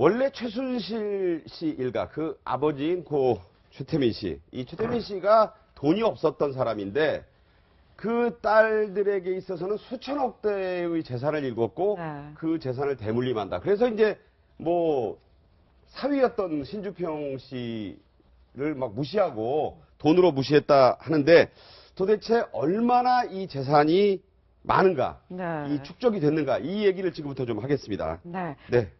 원래 최순실 씨 일가, 그 아버지인 고 최태민 씨, 이 최태민 씨가 돈이 없었던 사람인데 그 딸들에게 있어서는 수천억 대의 재산을 읽었고 네. 그 재산을 대물림한다. 그래서 이제 뭐 사위였던 신주평 씨를 막 무시하고 돈으로 무시했다 하는데 도대체 얼마나 이 재산이 많은가, 네. 이 축적이 됐는가, 이 얘기를 지금부터 좀 하겠습니다. 네. 네.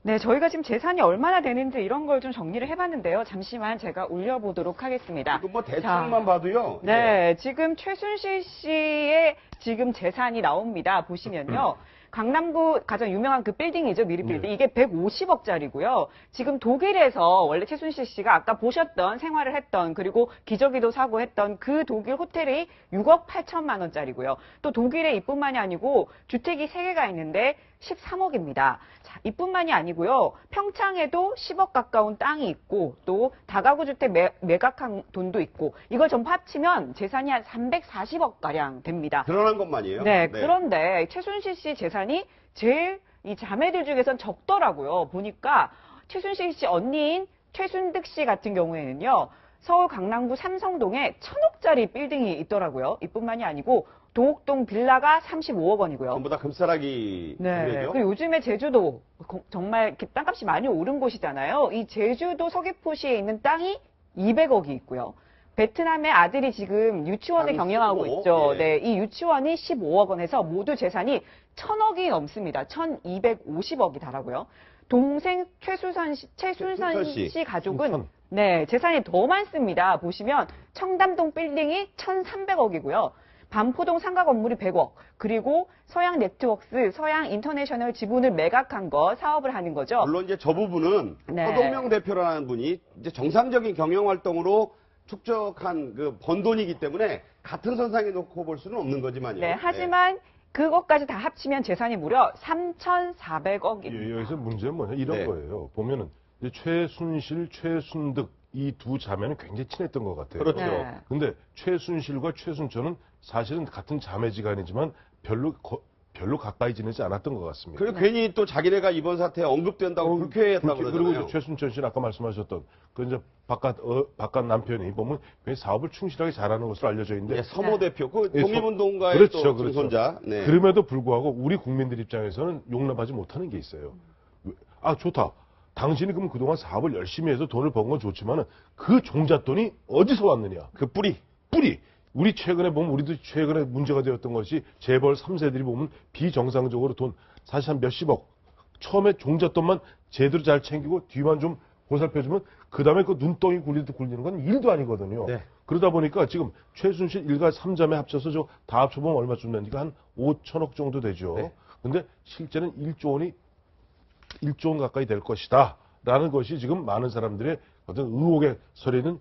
네, 저희가 지금 재산이 얼마나 되는지 이런 걸 좀 정리를 해봤는데요. 잠시만 제가 올려보도록 하겠습니다. 이거 뭐 대충만 봐도요. 네, 지금 최순실 씨의 지금 재산이 나옵니다. 보시면요. 강남구 가장 유명한 그 빌딩이죠, 미르 빌딩. 이게 150억짜리고요. 지금 독일에서 원래 최순실 씨가 아까 보셨던 생활을 했던 그리고 기저귀도 사고 했던 그 독일 호텔이 6억 8천만 원짜리고요. 또 독일에 이뿐만이 아니고 주택이 3개가 있는데 13억입니다. 자, 이뿐만이 아니고요. 평창에도 10억 가까운 땅이 있고 또 다가구 주택 매각한 돈도 있고 이걸 전부 합치면 재산이 한 340억 가량 됩니다. 드러난 것만이에요. 네, 그런데 최순실 씨 재산이 제일 이 자매들 중에선 적더라고요. 보니까 최순실 씨 언니인 최순득 씨 같은 경우에는요. 서울 강남구 삼성동에 1,000억짜리 빌딩이 있더라고요. 이뿐만이 아니고 도곡동 빌라가 35억 원이고요. 전부 다 금싸라기. 네. 그 요즘에 제주도 정말 땅값이 많이 오른 곳이잖아요. 이 제주도 서귀포시에 있는 땅이 200억이 있고요. 베트남의 아들이 지금 유치원을 경영하고 15? 있죠. 예. 네, 이 유치원이 15억 원 해서 모두 재산이 1,000억이 넘습니다. 1,250억이 달하고요. 동생 최순선 씨 가족은 네, 재산이 더 많습니다. 보시면 청담동 빌딩이 1,300억이고요. 반포동 상가 건물이 100억, 그리고 서양 네트워크스, 서양 인터내셔널 지분을 매각한 거, 사업을 하는 거죠. 물론 이제 저 부분은 네. 허동명 대표라는 분이 이제 정상적인 경영 활동으로 축적한 그 번 돈이기 때문에 같은 선상에 놓고 볼 수는 없는 거지만요. 네, 하지만 그것까지 다 합치면 재산이 무려 3,400억입니다. 여기서 문제는 뭐냐 이런 네. 거예요. 보면은 이제 최순실, 최순득 이 두 자매는 굉장히 친했던 것 같아요. 그렇죠. 네. 근데 최순실과 최순철은 사실은 같은 자매지간이지만 별로 가까이 지내지 않았던 것 같습니다. 그리고 괜히 또 자기네가 이번 사태에 언급된다고 불쾌했다고 그러잖아요. 그리고 이제 최순철 씨는 아까 말씀하셨던 그 이제 바깥 남편이 보면 굉장히 사업을 충실하게 잘하는 것으로 알려져 있는데 네, 서모 대표, 그 예, 독립운동가의 그렇죠, 또 그렇죠. 증손자. 네. 그럼에도 불구하고 우리 국민들 입장에서는 용납하지 못하는 게 있어요. 아, 좋다. 당신이 그럼 그동안 사업을 열심히 해서 돈을 번 건 좋지만은 그 종잣돈이 어디서 왔느냐? 그 뿌리. 우리 최근에 보면 우리도 최근에 문제가 되었던 것이 재벌 3세들이 보면 비정상적으로 돈 사실 한 몇십억 처음에 종잣돈만 제대로 잘 챙기고 뒤만 좀 보살펴주면 그 다음에 그 눈덩이 굴리는 건 일도 아니거든요. 네. 그러다 보니까 지금 최순실 일가 3자매 합쳐서 저 다 합쳐보면 얼마쯤 되니까 한 5천억 정도 되죠. 네. 근데 실제는 1조 원 가까이 될 것이다. 라는 것이 지금 많은 사람들의 어떤 의혹의 설에는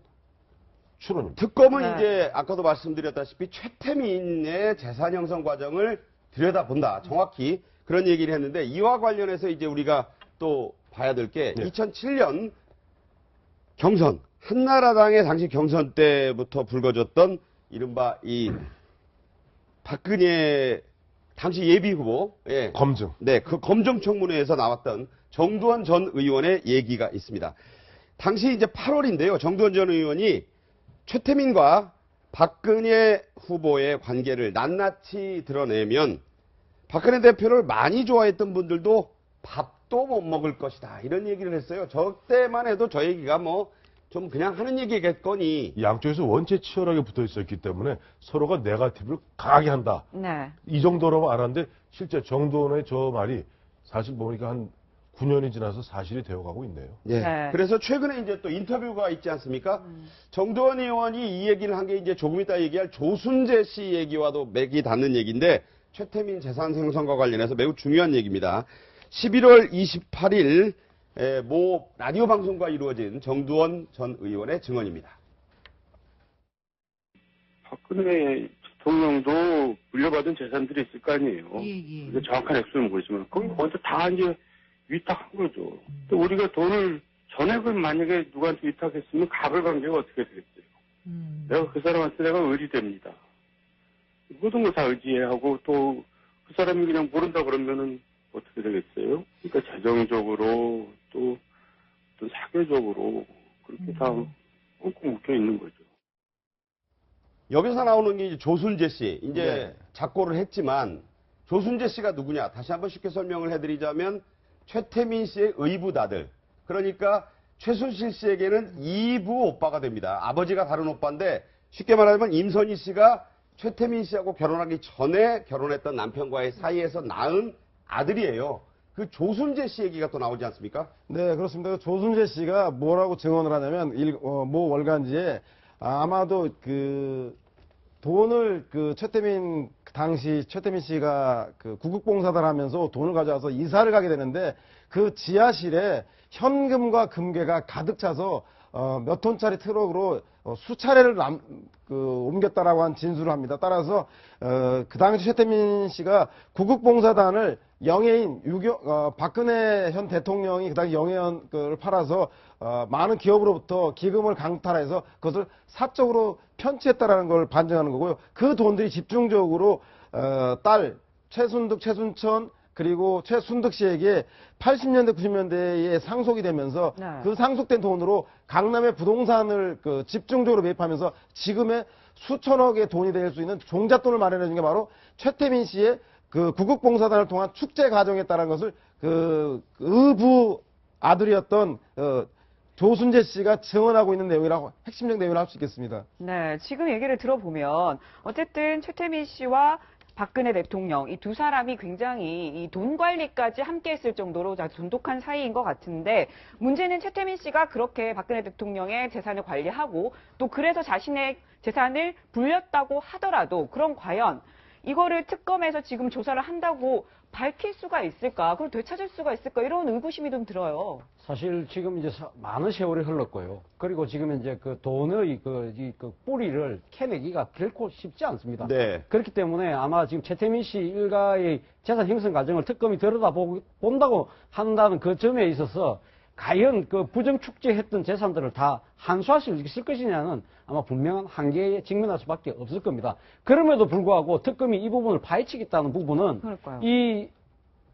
추론입니다. 특검은 네. 이제 아까도 말씀드렸다시피 최태민의 재산 형성 과정을 들여다본다. 정확히 그런 얘기를 했는데 이와 관련해서 이제 우리가 또 봐야 될 게 네. 2007년 경선, 한나라당의 당시 경선 때부터 불거졌던 이른바 이 박근혜 당시 예비 후보, 예. 검증. 네, 그 검증청문회에서 나왔던 정두원 전 의원의 얘기가 있습니다. 당시 이제 8월인데요. 정두원 전 의원이 최태민과 박근혜 후보의 관계를 낱낱이 드러내면 박근혜 대표를 많이 좋아했던 분들도 밥도 못 먹을 것이다. 이런 얘기를 했어요. 저 때만 해도 저 얘기가 뭐 좀 그냥 하는 얘기겠거니. 양쪽에서 원체 치열하게 붙어 있었기 때문에 서로가 네거티브를 강하게 한다. 네. 이 정도로 알았는데 실제 정두원의 저 말이 사실 보니까 한 9년이 지나서 사실이 되어가고 있네요. 예. 네. 그래서 최근에 이제 또 인터뷰가 있지 않습니까? 정두원 의원이 이 얘기를 한 게 이제 조금 이따 얘기할 조순재 씨 얘기와도 맥이 닿는 얘기인데 최태민 재산 형성과 관련해서 매우 중요한 얘기입니다. 11월 28일 모 라디오 방송과 이루어진 정두원 전 의원의 증언입니다. 박근혜 대통령도 물려받은 재산들이 있을 거 아니에요. 그러니까 정확한 액수는 모르지만 거기 거기서 다 이제 위탁한 거죠. 또 우리가 돈을 전액을 만약에 누구한테 위탁했으면 갑을 관계가 어떻게 되겠어요? 내가 그 사람한테 내가 의리됩니다. 모든 걸 다 의지하고 또 그 사람이 그냥 모른다 그러면은 어떻게 되겠어요? 그러니까 재정적으로 또 사교적으로 그렇게 다 꽁꽁 묶여 있는 거죠. 여기서 나오는 게 이제 조순재 씨. 이제 네. 작고를 했지만 조순재 씨가 누구냐? 다시 한번 쉽게 설명을 해드리자면 최태민 씨의 의붓아들. 그러니까 최순실 씨에게는 2부 오빠가 됩니다. 아버지가 다른 오빠인데 쉽게 말하자면 임선희 씨가 최태민 씨하고 결혼하기 전에 결혼했던 남편과의 사이에서 낳은 아들이에요. 그 조순재 씨 얘기가 또 나오지 않습니까? 네, 그렇습니다. 조순재 씨가 뭐라고 증언을 하냐면, 모 월간지에 아마도 그 돈을 당시 최태민 씨가 그 구국봉사단 하면서 돈을 가져와서 이사를 가게 되는데 그 지하실에 현금과 금괴가 가득 차서 몇 톤짜리 트럭으로 수차례를 옮겼다라고 한 진술을 합니다. 따라서 그 당시 최태민 씨가 구국봉사단을 영예인 박근혜 현 대통령이 그 당시 영예인을 팔아서 많은 기업으로부터 기금을 강탈해서 그것을 사적으로 편취했다라는 걸 반증하는 거고요. 그 돈들이 집중적으로 딸 최순득, 최순천 그리고 최순득 씨에게 80년대, 90년대에 상속이 되면서 네. 그 상속된 돈으로 강남의 부동산을 집중적으로 매입하면서 지금의 수천억의 돈이 될 수 있는 종잣돈을 마련해 준 게 바로 최태민 씨의 그 구국봉사단을 통한 축제 과정에 따른 것을 의부 아들이었던 조순재 씨가 증언하고 있는 내용이라고 핵심적 내용을 할 수 있겠습니다. 네, 지금 얘기를 들어보면 어쨌든 최태민 씨와 박근혜 대통령 이 두 사람이 굉장히 이 돈 관리까지 함께 했을 정도로 아주 돈독한 사이인 것 같은데 문제는 최태민 씨가 그렇게 박근혜 대통령의 재산을 관리하고 또 그래서 자신의 재산을 불렸다고 하더라도 그럼 과연 이거를 특검에서 지금 조사를 한다고 밝힐 수가 있을까? 그걸 되찾을 수가 있을까? 이런 의구심이 좀 들어요. 사실 지금 이제 많은 세월이 흘렀고요. 그리고 지금 이제 그 돈의 그 뿌리를 캐내기가 결코 쉽지 않습니다. 네. 그렇기 때문에 아마 지금 최태민 씨 일가의 재산 형성 과정을 특검이 본다고 한다는 그 점에 있어서 과연 그 부정 축제했던 재산들을 다 한수할 수 있을 것이냐는 아마 분명한 한계에 직면할 수밖에 없을 겁니다. 그럼에도 불구하고 특검이 이 부분을 파헤치겠다는 부분은 그럴까요? 이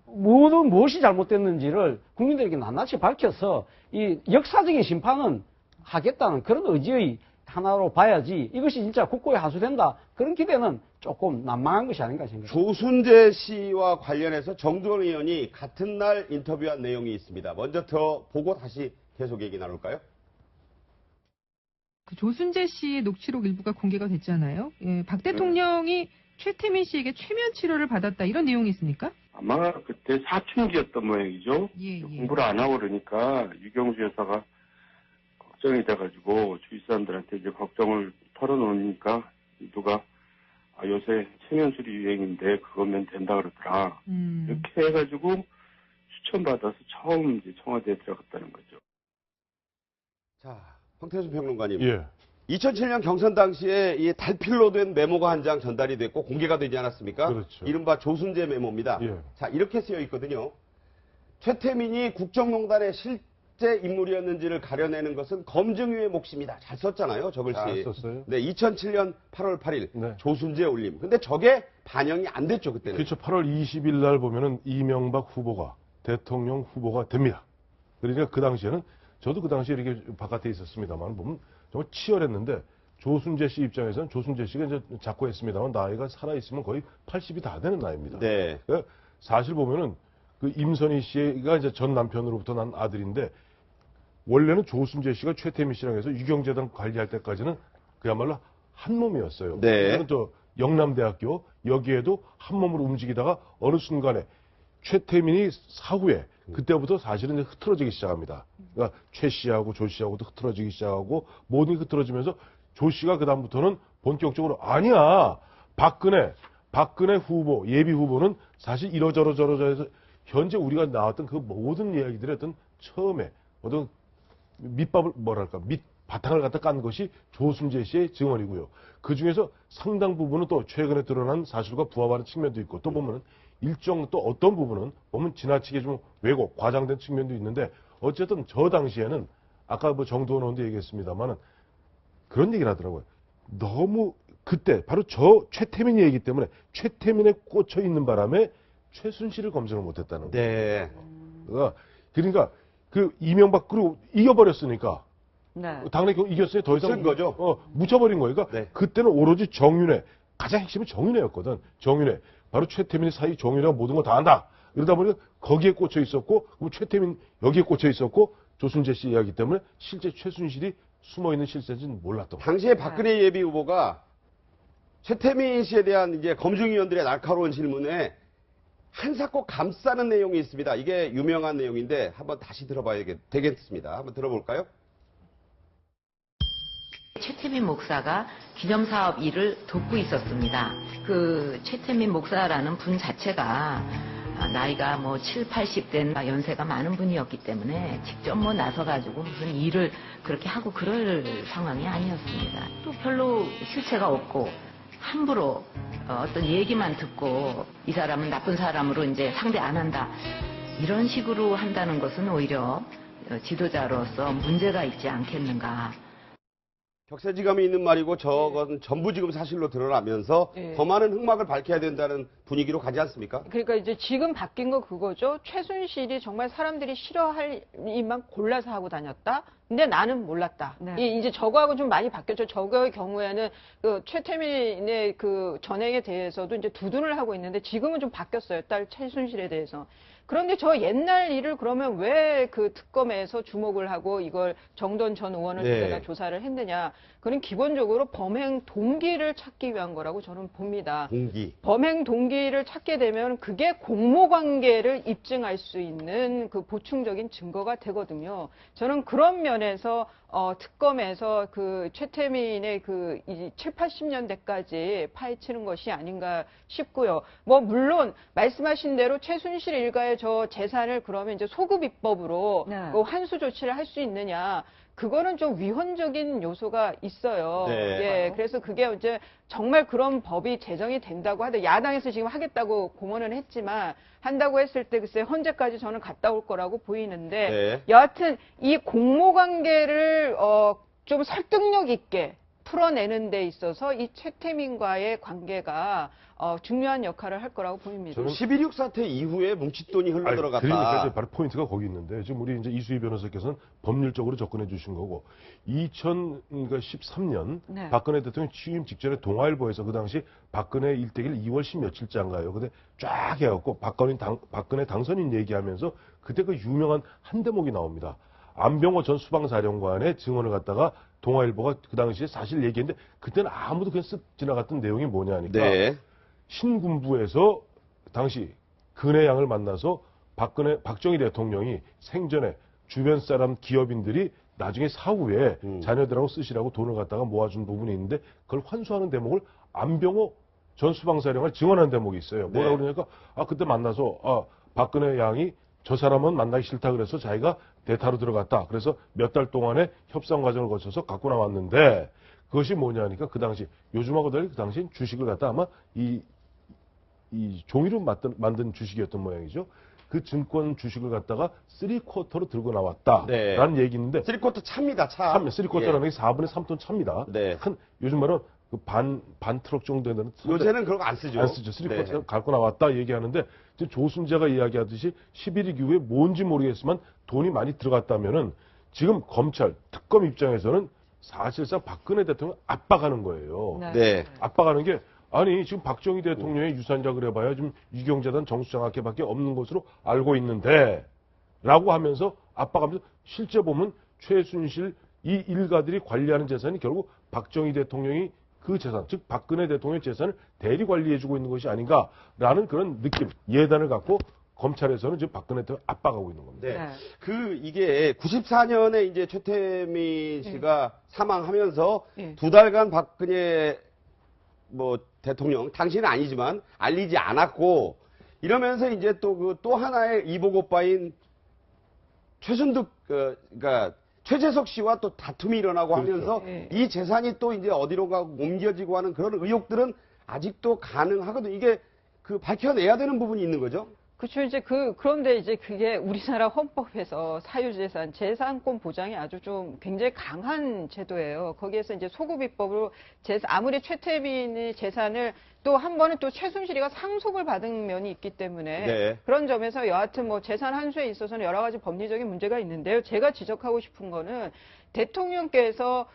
무엇이 잘못됐는지를 국민들에게 낱낱이 밝혀서 이 역사적인 심판은 하겠다는 그런 의지의 하나로 봐야지 이것이 진짜 국고에 하수된다 그런 기대는 조금 난망한 것이 아닌가 생각합니다. 조순재 씨와 관련해서 정두원 의원이 같은 날 인터뷰한 내용이 있습니다. 먼저 들어보고 다시 계속 얘기 나눌까요? 그 조순재 씨의 녹취록 일부가 공개가 됐잖아요. 예, 박 대통령이 최태민 씨에게 최면 치료를 받았다 이런 내용이 있습니까? 아마 그때 사춘기였던 모양이죠. 예. 공부를 안 하고 그러니까 유경수 여사가 걱정이 돼가지고 주위 사람들한테 이제 걱정을 털어놓으니까 누가 요새 체면술이 유행인데 그거면 된다 그러더라. 이렇게 해가지고 추천받아서 처음 이제 청와대에 들어갔다는 거죠. 자, 황태순 평론가님. 예. 2007년 경선 당시에 이 달필로 된 메모가 한 장 전달이 됐고 공개가 되지 않았습니까? 그렇죠. 이른바 조순재 메모입니다. 예. 자, 이렇게 쓰여 있거든요. 최태민이 국정농단의 실제 인물이었는지를 가려내는 것은 검증위의 몫입니다. 잘 썼잖아요, 저글씨. 잘 썼어요. 네, 2007년 8월 8일 네. 조순재 올림. 근데 저게 반영이 안 됐죠, 그때는. 그렇죠. 8월 20일 날 보면은 이명박 후보가 대통령 후보가 됩니다. 그러니까 그 당시에는 저도 그 당시에 이렇게 바깥에 있었습니다만 보면 정말 치열했는데 조순재 씨 입장에서는 조순재 씨가 이제 작고했습니다만 나이가 살아있으면 거의 80이 다 되는 나이입니다. 네. 그러니까 사실 보면은 그 임선희 씨가 이제 전 남편으로부터 난 아들인데 원래는 조순재 씨가 최태민 씨랑 해서 유경재단 관리할 때까지는 그야말로 한 몸이었어요. 네. 그러니까 또 영남대학교 여기에도 한 몸으로 움직이다가 어느 순간에 최태민이 사후에 그때부터 사실은 이제 흐트러지기 시작합니다. 그러니까 최 씨하고 조 씨하고도 흐트러지기 시작하고 모든 게 흐트러지면서 조 씨가 그다음부터는 본격적으로 아니야. 박근혜 후보, 예비 후보는 사실 이러저러저러저 해서 현재 우리가 나왔던 그 모든 이야기들의 어떤 처음에 어떤 바탕을 갖다 깐 것이 조순재 씨의 증언이고요. 그 중에서 상당 부분은 또 최근에 드러난 사실과 부합하는 측면도 있고 또 보면은 일정 또 어떤 부분은 보면 지나치게 좀 왜곡, 과장된 측면도 있는데 어쨌든 저 당시에는 아까 뭐 정두원 의원도 얘기했습니다만은 그런 얘기를 하더라고요. 너무 그때 바로 저 최태민이 얘기 때문에 최태민에 꽂혀 있는 바람에 최순실을 검증을 못했다는 거예요. 네. 그러니까 그 이명박으로 이겨버렸으니까 네. 당내 이겼으니 더 이상 쓴 거죠. 묻혀버린 거예요. 그러니까 네. 그때는 오로지 정윤회, 가장 핵심은 정윤회였거든. 정윤회. 바로 최태민 사이 정윤회가 모든 걸 다 한다. 이러다 보니까 거기에 꽂혀 있었고, 그리고 최태민 여기에 꽂혀 있었고, 조순재 씨 이야기 때문에 실제 최순실이 숨어있는 실세인지는 몰랐던 거예요. 당시에 박근혜 예비 후보가 최태민 씨에 대한 이제 검증위원들의 날카로운 질문에 한사코 감싸는 내용이 있습니다. 이게 유명한 내용인데 한번 다시 들어봐야 되겠습니다. 한번 들어볼까요? 최태민 목사가 기념사업 일을 돕고 있었습니다. 그 최태민 목사라는 분 자체가 나이가 뭐 7, 80된 연세가 많은 분이었기 때문에 직접 뭐 나서가지고 무슨 일을 그렇게 하고 그럴 상황이 아니었습니다. 또 별로 실체가 없고 함부로 어떤 얘기만 듣고 이 사람은 나쁜 사람으로 이제 상대 안 한다. 이런 식으로 한다는 것은 오히려 지도자로서 문제가 있지 않겠는가. 격세지감이 있는 말이고 저건 전부 지금 사실로 드러나면서 네. 더 많은 흑막을 밝혀야 된다는 분위기로 가지 않습니까? 그러니까 이제 지금 바뀐 거 그거죠. 최순실이 정말 사람들이 싫어할 일만 골라서 하고 다녔다. 근데 나는 몰랐다. 네. 이제 저거하고 좀 많이 바뀌었죠. 저거의 경우에는 그 최태민의 그 전행에 대해서도 이제 두둔을 하고 있는데 지금은 좀 바뀌었어요. 딸 최순실에 대해서. 그런데 저 옛날 일을 그러면 왜 그 특검에서 주목을 하고 이걸 정돈 전 의원을 네. 내가 조사를 했느냐. 그건 기본적으로 범행 동기를 찾기 위한 거라고 저는 봅니다. 동기. 범행 동기를 찾게 되면 그게 공모관계를 입증할 수 있는 그 보충적인 증거가 되거든요. 저는 그런 면에서 특검에서 그 최태민의 그 7, 80년대까지 파헤치는 것이 아닌가 싶고요. 뭐 물론 말씀하신 대로 최순실 일가의 저 재산을 그러면 이제 소급 입법으로 네. 그 환수 조치를 할 수 있느냐? 그거는 좀 위헌적인 요소가 있어요. 네. 예, 그래서 그게 이제 정말 그런 법이 제정이 된다고 하더 야당에서 지금 하겠다고 공언을 했지만 한다고 했을 때 글쎄 헌재까지 저는 갔다 올 거라고 보이는데 네. 여하튼 이 공모관계를 좀 설득력 있게 풀어내는 데 있어서 이 최태민과의 관계가 중요한 역할을 할 거라고 보입니다. 11.6 사태 이후에 뭉칫돈이 흘러들어갔다. 그러니까 이제 바로 포인트가 거기 있는데 지금 우리 이제 이수희 변호사께서는 법률적으로 접근해 주신 거고 2013년 네. 박근혜 대통령 취임 직전에 동아일보에서 그 당시 박근혜 일대기를 2월 10며칠자인가요. 근데 쫙 해갖고 박근혜 당선인 얘기하면서 그때 그 유명한 한 대목이 나옵니다. 안병호 전 수방사령관의 증언을 갖다가 동아일보가 그 당시에 사실 얘기했는데 그때는 아무도 그냥 쓱 지나갔던 내용이 뭐냐니까 네. 신군부에서 당시 근혜양을 만나서 박정희 대통령이 생전에 주변 사람 기업인들이 나중에 사후에 자녀들하고 쓰시라고 돈을 갖다가 모아준 부분이 있는데 그걸 환수하는 대목을 안병호 전 수방사령관이 증언한 대목이 있어요. 뭐라 네. 그러냐니까 박근혜 양이 박근혜 양이 저 사람은 만나기 싫다 그래서 자기가 대타로 들어갔다. 그래서 몇 달 동안의 협상 과정을 거쳐서 갖고 나왔는데 그것이 뭐냐니까 그 당시 요즘하고 달리 그 당시 주식을 갖다 아마 이 종이로 만든 주식이었던 모양이죠. 그 증권 주식을 갖다가 3쿼터로 들고 나왔다라는 네. 얘기 있는데 3쿼터 차입니다. 차. 3쿼터라는 게 4분의 3톤 차입니다. 네. 한 요즘 말은 그 반 트럭 정도 되는 요새는 그런 거 안 쓰죠. 안 쓰죠. 3쿼터 네. 갖고 나왔다 얘기하는데 지금 조순재가 이야기하듯이 11일 이후에 뭔지 모르겠지만 돈이 많이 들어갔다면은 지금 검찰 특검 입장에서는 사실상 박근혜 대통령 압박하는 거예요. 네. 압박하는 게 아니 지금 박정희 대통령의 유산이라 그래봐야 지금 유경재단 정수장학회밖에 없는 것으로 알고 있는데 라고 하면서 압박하면서 실제 보면 최순실 이 일가들이 관리하는 재산이 결국 박정희 대통령이 그 재산, 즉 박근혜 대통령의 재산을 대리 관리해주고 있는 것이 아닌가라는 그런 느낌, 예단을 갖고 검찰에서는 지금 박근혜 대통령 압박하고 있는 겁니다. 네. 네. 이게 94년에 이제 최태민 씨가 사망하면서 네. 2달간 박근혜 대통령, 당신은 아니지만 알리지 않았고 이러면서 이제 또 하나의 이복 오빠인 최순득, 그러니까 최재석 씨와 또 다툼이 일어나고 그렇죠. 하면서 네. 이 재산이 또 이제 어디론가 옮겨지고 하는 그런 의혹들은 아직도 가능하거든요. 이게 밝혀내야 되는 부분이 있는 거죠. 그렇죠. 이제 그런데 이제 그게 우리나라 헌법에서 사유재산, 재산권 보장이 아주 좀 굉장히 강한 제도예요. 거기에서 이제 소급입법으로 아무리 최태민의 재산을 또 한 번은 또 최순실이가 상속을 받은 면이 있기 때문에 네. 그런 점에서 여하튼 뭐 재산 환수에 있어서는 여러 가지 법리적인 문제가 있는데요. 제가 지적하고 싶은 거는 대통령께서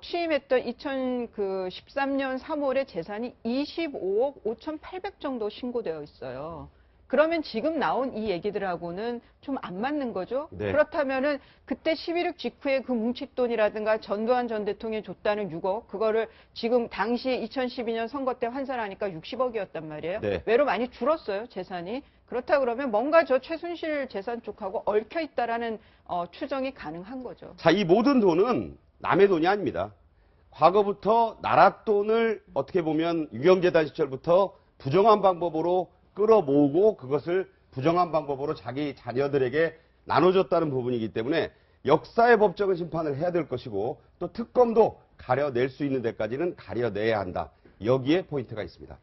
취임했던 2013년 3월에 재산이 25억 5,800 정도 신고되어 있어요. 그러면 지금 나온 이 얘기들하고는 좀 안 맞는 거죠. 네. 그렇다면은 그때 11.6 직후에 그 뭉칫돈이라든가 전두환 전 대통령이 줬다는 6억, 그거를 지금 당시에 2012년 선거 때 환산하니까 60억이었단 말이에요. 네. 외로 많이 줄었어요, 재산이. 그렇다 그러면 뭔가 저 최순실 재산 쪽하고 얽혀 있다라는 추정이 가능한 거죠. 자, 이 모든 돈은 남의 돈이 아닙니다. 과거부터 나라 돈을 어떻게 보면 유경재단 시절부터 부정한 방법으로 끌어모으고 그것을 부정한 방법으로 자기 자녀들에게 나눠줬다는 부분이기 때문에 역사의 법적인 심판을 해야 될 것이고 또 특검도 가려낼 수 있는 데까지는 가려내야 한다. 여기에 포인트가 있습니다.